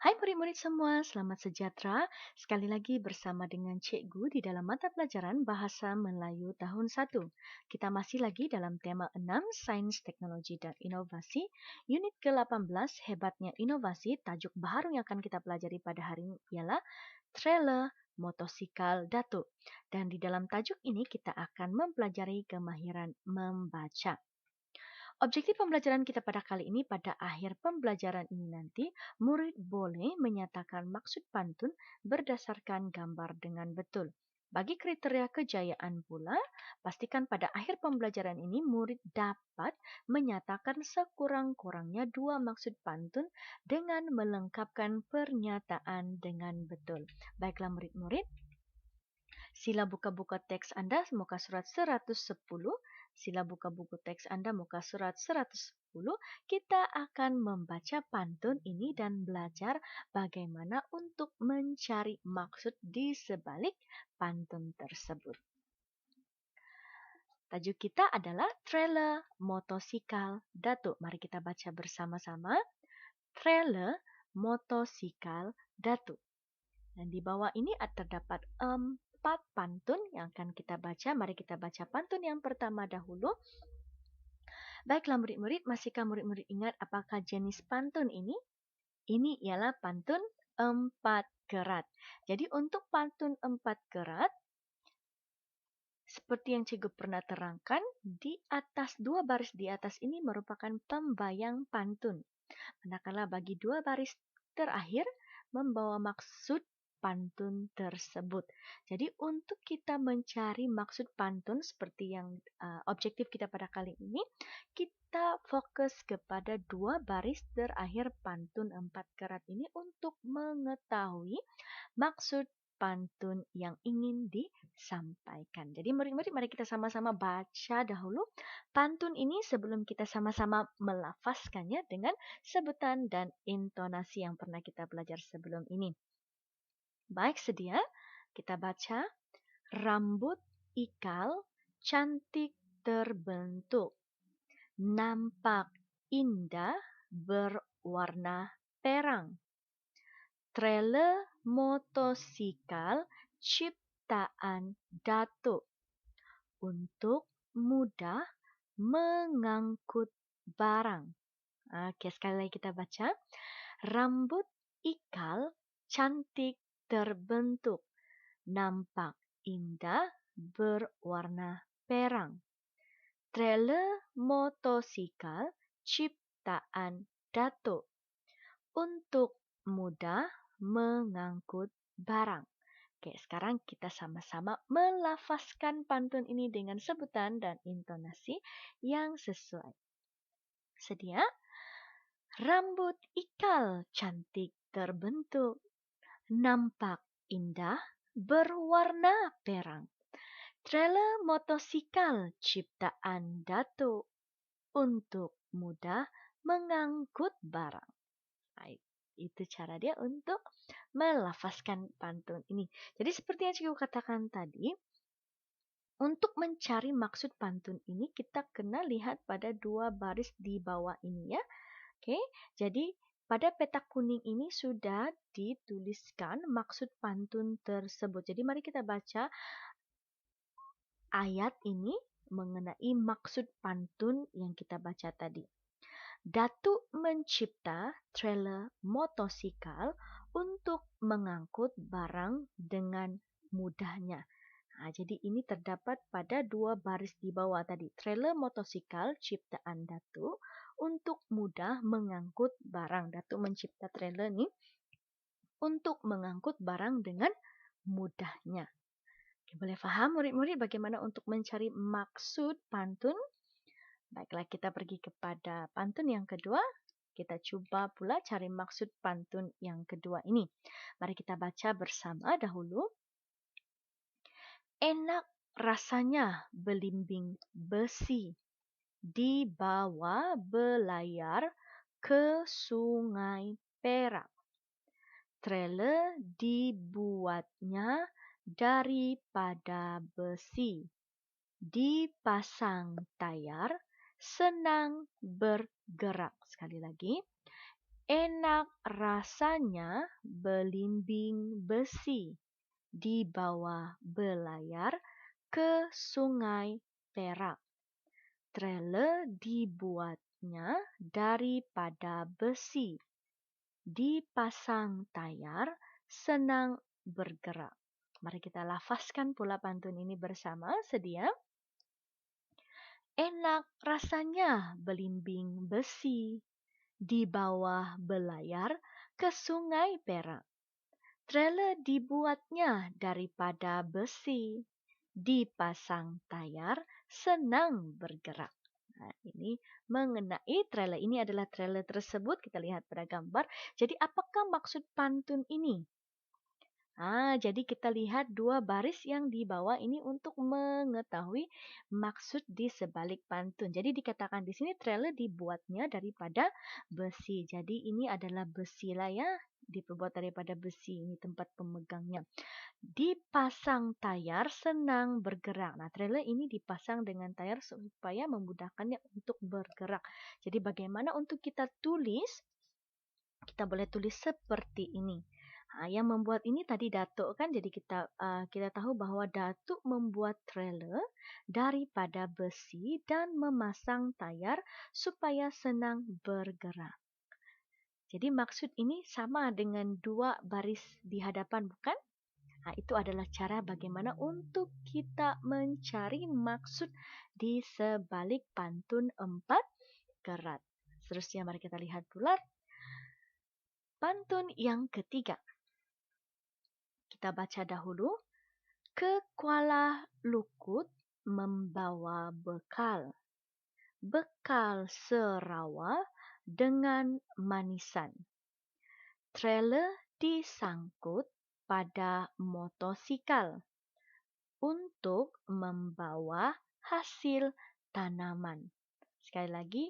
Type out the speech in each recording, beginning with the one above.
Hai murid-murid semua, selamat sejahtera. Sekali lagi bersama dengan Cikgu di dalam mata pelajaran Bahasa Melayu tahun 1. Kita masih lagi dalam tema 6, Sains, Teknologi, dan Inovasi. Unit ke-18, Hebatnya Inovasi. Tajuk baharu yang akan kita pelajari pada hari ini ialah trailer motosikal datuk. Dan di dalam tajuk ini kita akan mempelajari kemahiran membaca. Objektif pembelajaran kita pada kali ini, pada akhir pembelajaran ini nanti, murid boleh menyatakan maksud pantun berdasarkan gambar dengan betul. Bagi kriteria kejayaan pula, pastikan pada akhir pembelajaran ini murid dapat menyatakan sekurang-kurangnya 2 maksud pantun dengan melengkapkan pernyataan dengan betul. Baiklah murid-murid, sila buka buku teks Anda muka surat 110. Sila buka buku teks Anda muka surat 110. Kita akan membaca pantun ini dan belajar bagaimana untuk mencari maksud di sebalik pantun tersebut. Tajuk kita adalah trailer motosikal datuk. Mari kita baca bersama-sama. Trailer motosikal datuk. Dan di bawah ini terdapat 4 pantun yang akan kita baca. Mari kita baca pantun yang pertama dahulu. Baiklah murid-murid, masihkah murid-murid ingat apakah jenis pantun ini? Ini ialah pantun 4 kerat. Jadi untuk pantun 4 kerat, seperti yang cikgu pernah terangkan, di atas 2 baris di atas ini merupakan pembayang pantun. Manakala bagi 2 baris terakhir membawa maksud pantun tersebut. Jadi untuk kita mencari maksud pantun seperti yang objektif kita pada kali ini, kita fokus kepada 2 baris terakhir pantun 4 kerat ini untuk mengetahui maksud pantun yang ingin disampaikan. Jadi murid-murid, mari kita sama-sama baca dahulu pantun ini sebelum kita sama-sama melafazkannya dengan sebutan dan intonasi yang pernah kita belajar sebelum ini. Baik, sedia? Kita baca. Rambut ikal cantik terbentuk, nampak indah berwarna perang. Trailer motosikal ciptaan datuk untuk mudah mengangkut barang. Oke, sekali lagi kita baca. Rambut ikal cantik terbentuk, nampak indah berwarna perang. Trailer motosikal ciptaan datuk untuk mudah mengangkut barang. Oke, sekarang kita sama-sama melafazkan pantun ini dengan sebutan dan intonasi yang sesuai. Sedia? Rambut ikal cantik terbentuk, nampak indah berwarna perang. Trailer motosikal ciptaan datuk untuk mudah mengangkut barang. Baik, itu cara dia untuk melafazkan pantun ini. Jadi seperti yang cikgu katakan tadi, untuk mencari maksud pantun ini kita kena lihat pada 2 baris di bawah ini ya. Oke, jadi pada peta kuning ini sudah dituliskan maksud pantun tersebut. Jadi mari kita baca ayat ini mengenai maksud pantun yang kita baca tadi. Datuk mencipta trailer motosikal untuk mengangkut barang dengan mudahnya. Jadi ini terdapat pada 2 baris di bawah tadi. Trailer motosikal ciptaan Datuk untuk mudah mengangkut barang. Datuk mencipta trailer ni untuk mengangkut barang dengan mudahnya. Oke, boleh faham murid-murid bagaimana untuk mencari maksud pantun? Baiklah, kita pergi kepada pantun yang kedua. Kita cuba pula cari maksud pantun yang kedua ini. Mari kita baca bersama dahulu. Enak rasanya belimbing besi dibawa belayar ke Sungai Perak. Trailer dibuatnya daripada besi. Dipasang tayar, senang bergerak. Sekali lagi. Enak rasanya belimbing besi di bawah belayar ke Sungai Perak. Trailer dibuatnya daripada besi. Dipasang tayar, senang bergerak. Mari kita lafazkan pula pantun ini bersama. Sedia? Enak rasanya belimbing besi di bawah belayar ke Sungai Perak. Trailer dibuatnya daripada besi. Dipasang tayar, senang bergerak. Nah, ini mengenai trailer. Ini adalah trailer tersebut. Kita lihat pada gambar. Jadi apakah maksud pantun ini? Jadi kita lihat dua baris yang di bawah ini untuk mengetahui maksud di sebalik pantun. Jadi dikatakan di sini trailer dibuatnya daripada besi. Jadi ini adalah besi lah ya. Dibuat daripada besi. Ini tempat pemegangnya. Dipasang tayar, senang bergerak. Nah, trailer ini dipasang dengan tayar supaya memudahkannya untuk bergerak. Jadi bagaimana untuk kita tulis? Kita boleh tulis seperti ini. Yang membuat ini tadi Datuk kan, jadi kita tahu bahwa Datuk membuat trailer daripada besi dan memasang tayar supaya senang bergerak. Jadi maksud ini sama dengan dua baris di hadapan, bukan? Itu adalah cara bagaimana untuk kita mencari maksud di sebalik pantun 4 kerat. Seterusnya mari kita lihat pula pantun yang ketiga. Kita baca dahulu. Ke Kuala Lukut membawa bekal. Bekal Sarawak dengan manisan. Trailer disangkut pada motosikal untuk membawa hasil tanaman. Sekali lagi,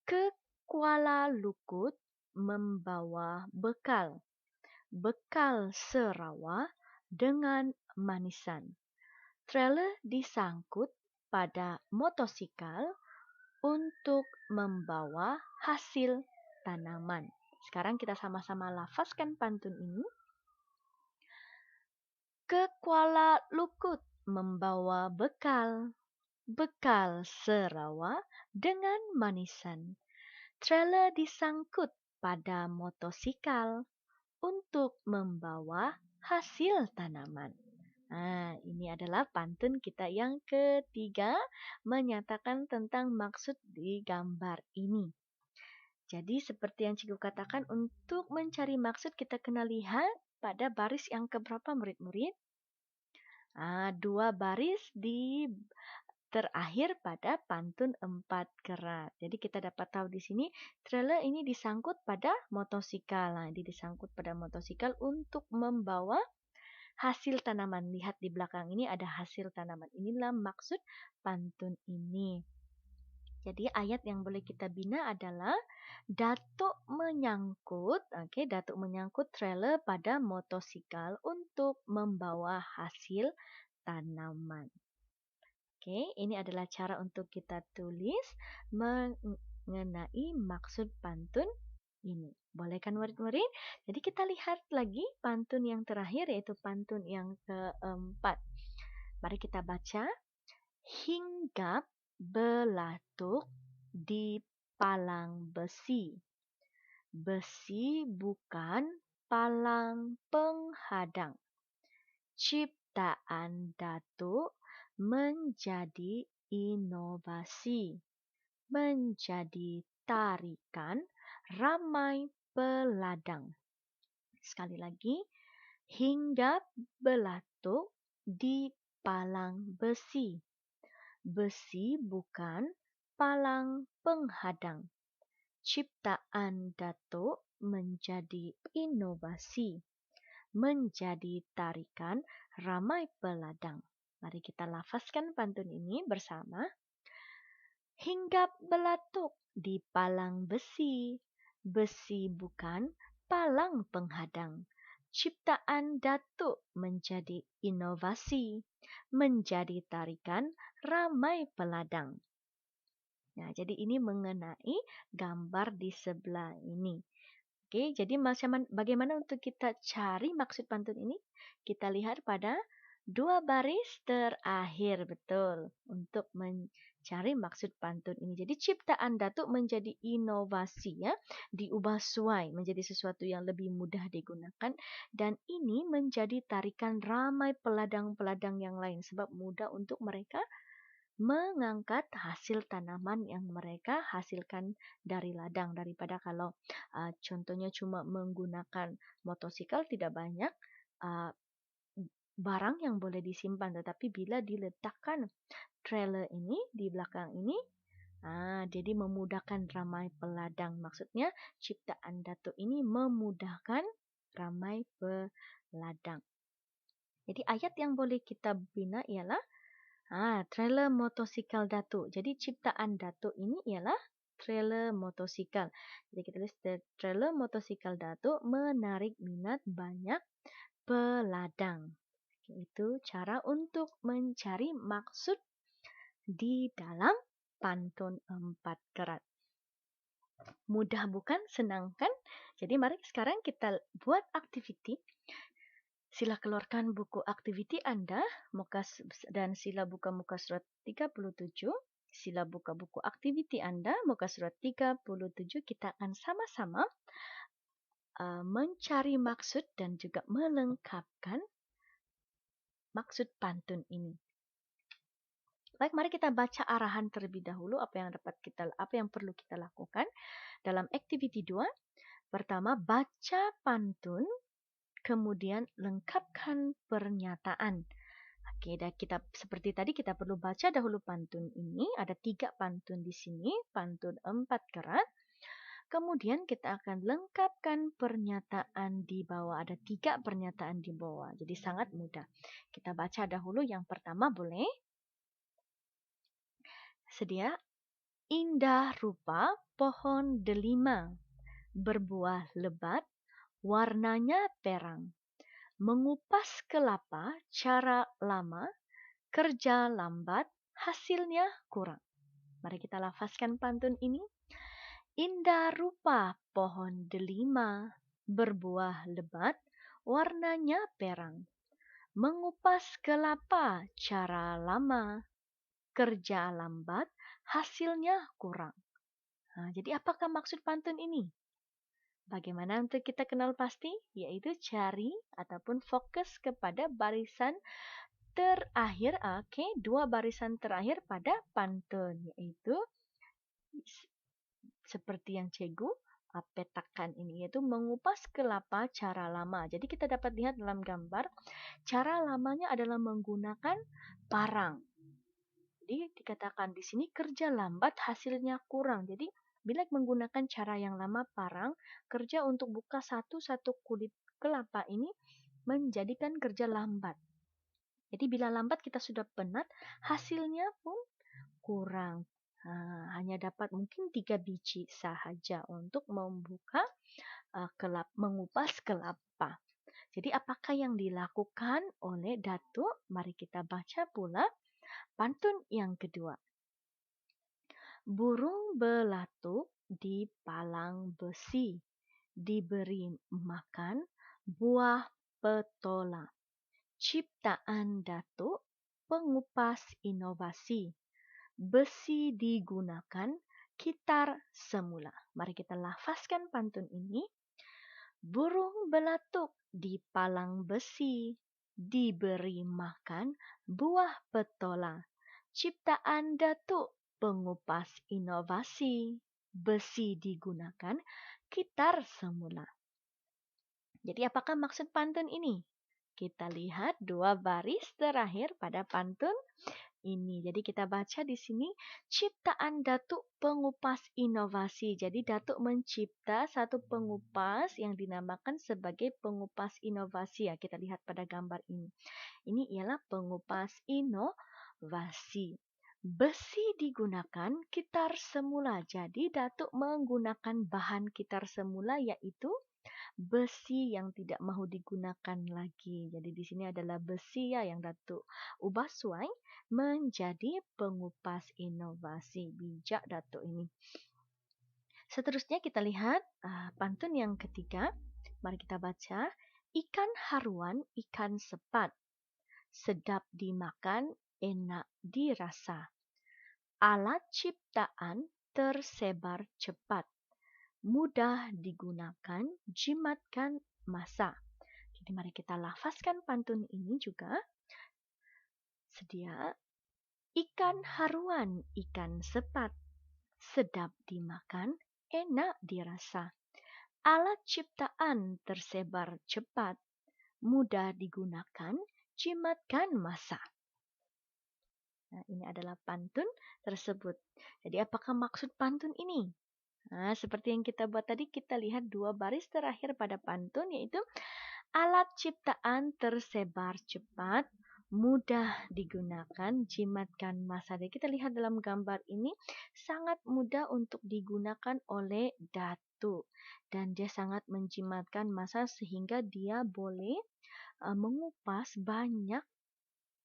ke Kuala Lukut membawa bekal. Bekal Sarawak dengan manisan. Trailer disangkut pada motosikal untuk membawa hasil tanaman. Sekarang kita sama-sama lafazkan pantun ini. Ke Kuala Lukut membawa bekal. Bekal Sarawak dengan manisan. Trailer disangkut pada motosikal untuk membawa hasil tanaman. Ini adalah pantun kita yang ketiga menyatakan tentang maksud di gambar ini. Jadi seperti yang cikgu katakan, untuk mencari maksud kita kena lihat pada baris yang keberapa murid-murid? Dua baris di terakhir pada pantun 4 kerat. Jadi kita dapat tahu di sini trailer ini disangkut pada motosikal. Ini disangkut pada motosikal untuk membawa hasil tanaman. Lihat di belakang ini ada hasil tanaman. Inilah maksud pantun ini. Jadi ayat yang boleh kita bina adalah Datuk menyangkut, Datuk menyangkut trailer pada motosikal untuk membawa hasil tanaman. Ini adalah cara untuk kita tulis mengenai maksud pantun ini. Boleh kan murid-murid? Jadi kita lihat lagi pantun yang terakhir, yaitu pantun yang keempat. Mari kita baca. Hinggap belatuk di palang besi. Besi bukan palang penghadang. Ciptaan Datuk menjadi inovasi. Menjadi tarikan ramai peladang. Sekali lagi. Hinggap belatuk di palang besi. Besi bukan palang penghadang. Ciptaan Datuk menjadi inovasi. Menjadi tarikan ramai peladang. Mari kita lafazkan pantun ini bersama. Hinggap belatuk di palang besi. Besi bukan palang penghadang. Ciptaan Datuk menjadi inovasi. Menjadi tarikan ramai peladang. Jadi ini mengenai gambar di sebelah ini. Oke, jadi bagaimana untuk kita cari maksud pantun ini? Kita lihat pada dua baris terakhir, betul, untuk mencari maksud pantun ini. Jadi ciptaan Datuk menjadi inovasi ya, diubah suai menjadi sesuatu yang lebih mudah digunakan dan ini menjadi tarikan ramai peladang-peladang yang lain sebab mudah untuk mereka mengangkat hasil tanaman yang mereka hasilkan dari ladang daripada kalau contohnya cuma menggunakan motosikal tidak banyak uh, barang yang boleh disimpan tetapi bila diletakkan trailer ini di belakang ini jadi memudahkan ramai peladang maksudnya ciptaan Datuk ini memudahkan ramai peladang. Jadi ayat yang boleh kita bina ialah trailer motosikal Datuk. Jadi ciptaan Datuk ini ialah trailer motosikal. Jadi kita tulis trailer motosikal Datuk menarik minat banyak peladang. Itu cara untuk mencari maksud di dalam pantun 4 kerat. Mudah bukan? Senang kan? Jadi mari sekarang kita buat aktiviti. Sila keluarkan buku aktiviti Anda dan sila buka muka surat 37. Sila buka buku aktiviti Anda, muka surat 37. Kita akan sama-sama mencari maksud dan juga melengkapkan maksud pantun ini. Baik, mari kita baca arahan terlebih dahulu apa yang perlu kita lakukan dalam aktiviti 2. Pertama, baca pantun. Kemudian lengkapkan pernyataan. Oke, dan seperti tadi kita perlu baca dahulu pantun ini. Ada 3 pantun di sini, pantun 4 kerat. Kemudian kita akan lengkapkan pernyataan di bawah. Ada 3 pernyataan di bawah. Jadi sangat mudah. Kita baca dahulu yang pertama boleh. Sedia. Indah rupa pohon delima. Berbuah lebat. Warnanya perang. Mengupas kelapa cara lama, kerja lambat, hasilnya kurang. Mari kita lafazkan pantun ini. Indah rupa pohon delima, berbuah lebat, warnanya perang. Mengupas kelapa cara lama, kerja lambat, hasilnya kurang. Jadi apakah maksud pantun ini? Bagaimana untuk kita kenal pasti? Yaitu cari ataupun fokus kepada barisan terakhir, 2 barisan terakhir pada pantun. Yaitu seperti yang cikgu petakan ini, yaitu mengupas kelapa cara lama. Jadi kita dapat lihat dalam gambar, cara lamanya adalah menggunakan parang. Jadi dikatakan di sini kerja lambat hasilnya kurang. Jadi bila menggunakan cara yang lama parang, kerja untuk buka satu-satu kulit kelapa ini menjadikan kerja lambat. Jadi bila lambat kita sudah penat, hasilnya pun kurang. Hanya dapat mungkin 3 biji sahaja untuk membuka mengupas kelapa. Jadi apakah yang dilakukan oleh Datuk? Mari kita baca pula pantun yang kedua. Burung belatuk di palang besi, diberi makan buah petola. Ciptaan Datuk, pengupas inovasi. Besi digunakan, kitar semula. Mari kita lafazkan pantun ini. Burung belatuk di palang besi, diberi makan buah petola. Ciptaan Datuk, pengupas inovasi, besi digunakan, kitar semula. Jadi apakah maksud pantun ini? Kita lihat 2 baris terakhir pada pantun ini. Jadi kita baca di sini, ciptaan Datuk pengupas inovasi. Jadi Datuk mencipta satu pengupas yang dinamakan sebagai pengupas inovasi. Kita lihat pada gambar ini. Ini ialah pengupas inovasi. Besi digunakan, kitar semula. Jadi Datuk menggunakan bahan kitar semula yaitu besi yang tidak mahu digunakan lagi. Jadi di sini adalah besi yang Datuk ubah suai menjadi pengupas inovasi. Bijak Datuk ini. Seterusnya kita lihat pantun yang ketiga. Mari kita baca. Ikan haruan, ikan sepat. Sedap dimakan, enak dirasa. Alat ciptaan tersebar cepat. Mudah digunakan, jimatkan masa. Jadi mari kita lafazkan pantun ini juga. Sedia. Ikan haruan, ikan sepat. Sedap dimakan, enak dirasa. Alat ciptaan tersebar cepat. Mudah digunakan, jimatkan masa. Nah, ini adalah pantun tersebut. Jadi apakah maksud pantun ini? Nah, seperti yang kita buat tadi, kita lihat dua baris terakhir pada pantun, yaitu alat ciptaan tersebar cepat, mudah digunakan, jimatkan masa. Jadi kita lihat dalam gambar ini, sangat mudah untuk digunakan oleh Datu. Dan dia sangat menjimatkan masa sehingga dia boleh mengupas banyak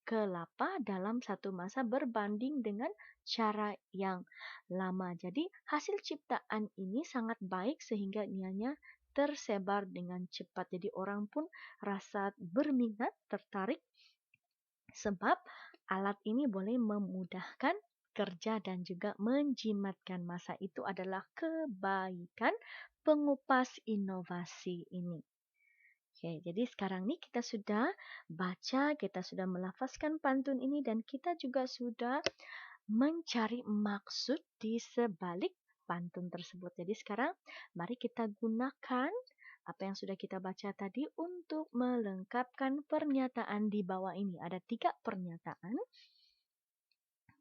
kelapa dalam satu masa berbanding dengan cara yang lama. Jadi hasil ciptaan ini sangat baik sehingga ianya tersebar dengan cepat. Jadi orang pun rasa berminat, tertarik sebab alat ini boleh memudahkan kerja dan juga menjimatkan masa. Itu adalah kebaikan pengupas inovasi ini. Oke, jadi sekarang nih kita sudah baca, kita sudah melafazkan pantun ini dan kita juga sudah mencari maksud di sebalik pantun tersebut. Jadi sekarang mari kita gunakan apa yang sudah kita baca tadi untuk melengkapkan pernyataan di bawah ini. Ada 3 pernyataan.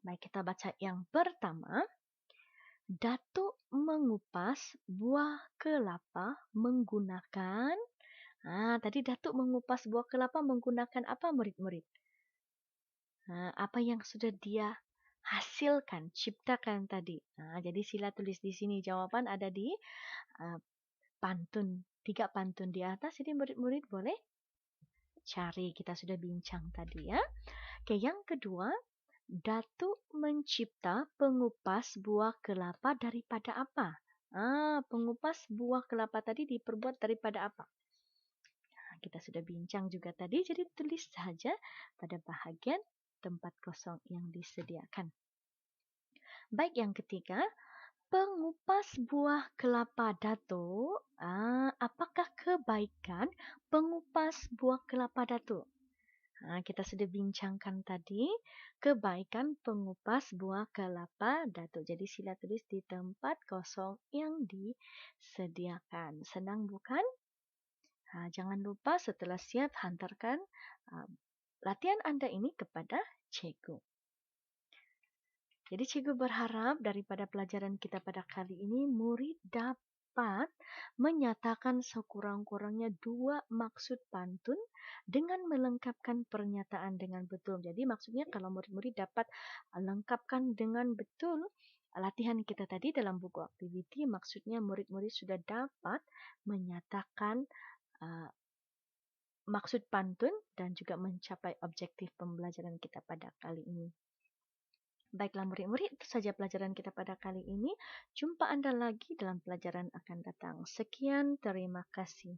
Baik, kita baca yang pertama. Datuk mengupas buah kelapa menggunakan tadi Datuk mengupas buah kelapa menggunakan apa murid-murid? Apa yang sudah dia hasilkan, ciptakan tadi. Jadi sila tulis di sini. Jawaban ada di pantun. 3 pantun di atas. Jadi murid-murid boleh cari. Kita sudah bincang tadi ya. Oke, yang kedua. Datuk mencipta pengupas buah kelapa daripada apa? Pengupas buah kelapa tadi diperbuat daripada apa? Kita sudah bincang juga tadi, jadi tulis saja pada bahagian tempat kosong yang disediakan. Baik, yang ketiga, pengupas buah kelapa Datuk. Apakah kebaikan pengupas buah kelapa Datuk? Kita sudah bincangkan tadi, kebaikan pengupas buah kelapa Datuk. Jadi sila tulis di tempat kosong yang disediakan. Senang bukan? Jangan lupa setelah siap hantarkan latihan Anda ini kepada cikgu. Jadi cikgu berharap daripada pelajaran kita pada kali ini, murid dapat menyatakan sekurang-kurangnya 2 maksud pantun dengan melengkapkan pernyataan dengan betul. Jadi maksudnya kalau murid-murid dapat lengkapkan dengan betul latihan kita tadi dalam buku aktiviti, maksudnya murid-murid sudah dapat menyatakan maksud pantun dan juga mencapai objektif pembelajaran kita pada kali ini. Baiklah murid-murid, itu saja pelajaran kita pada kali ini. Jumpa Anda lagi dalam pelajaran akan datang. Sekian, terima kasih.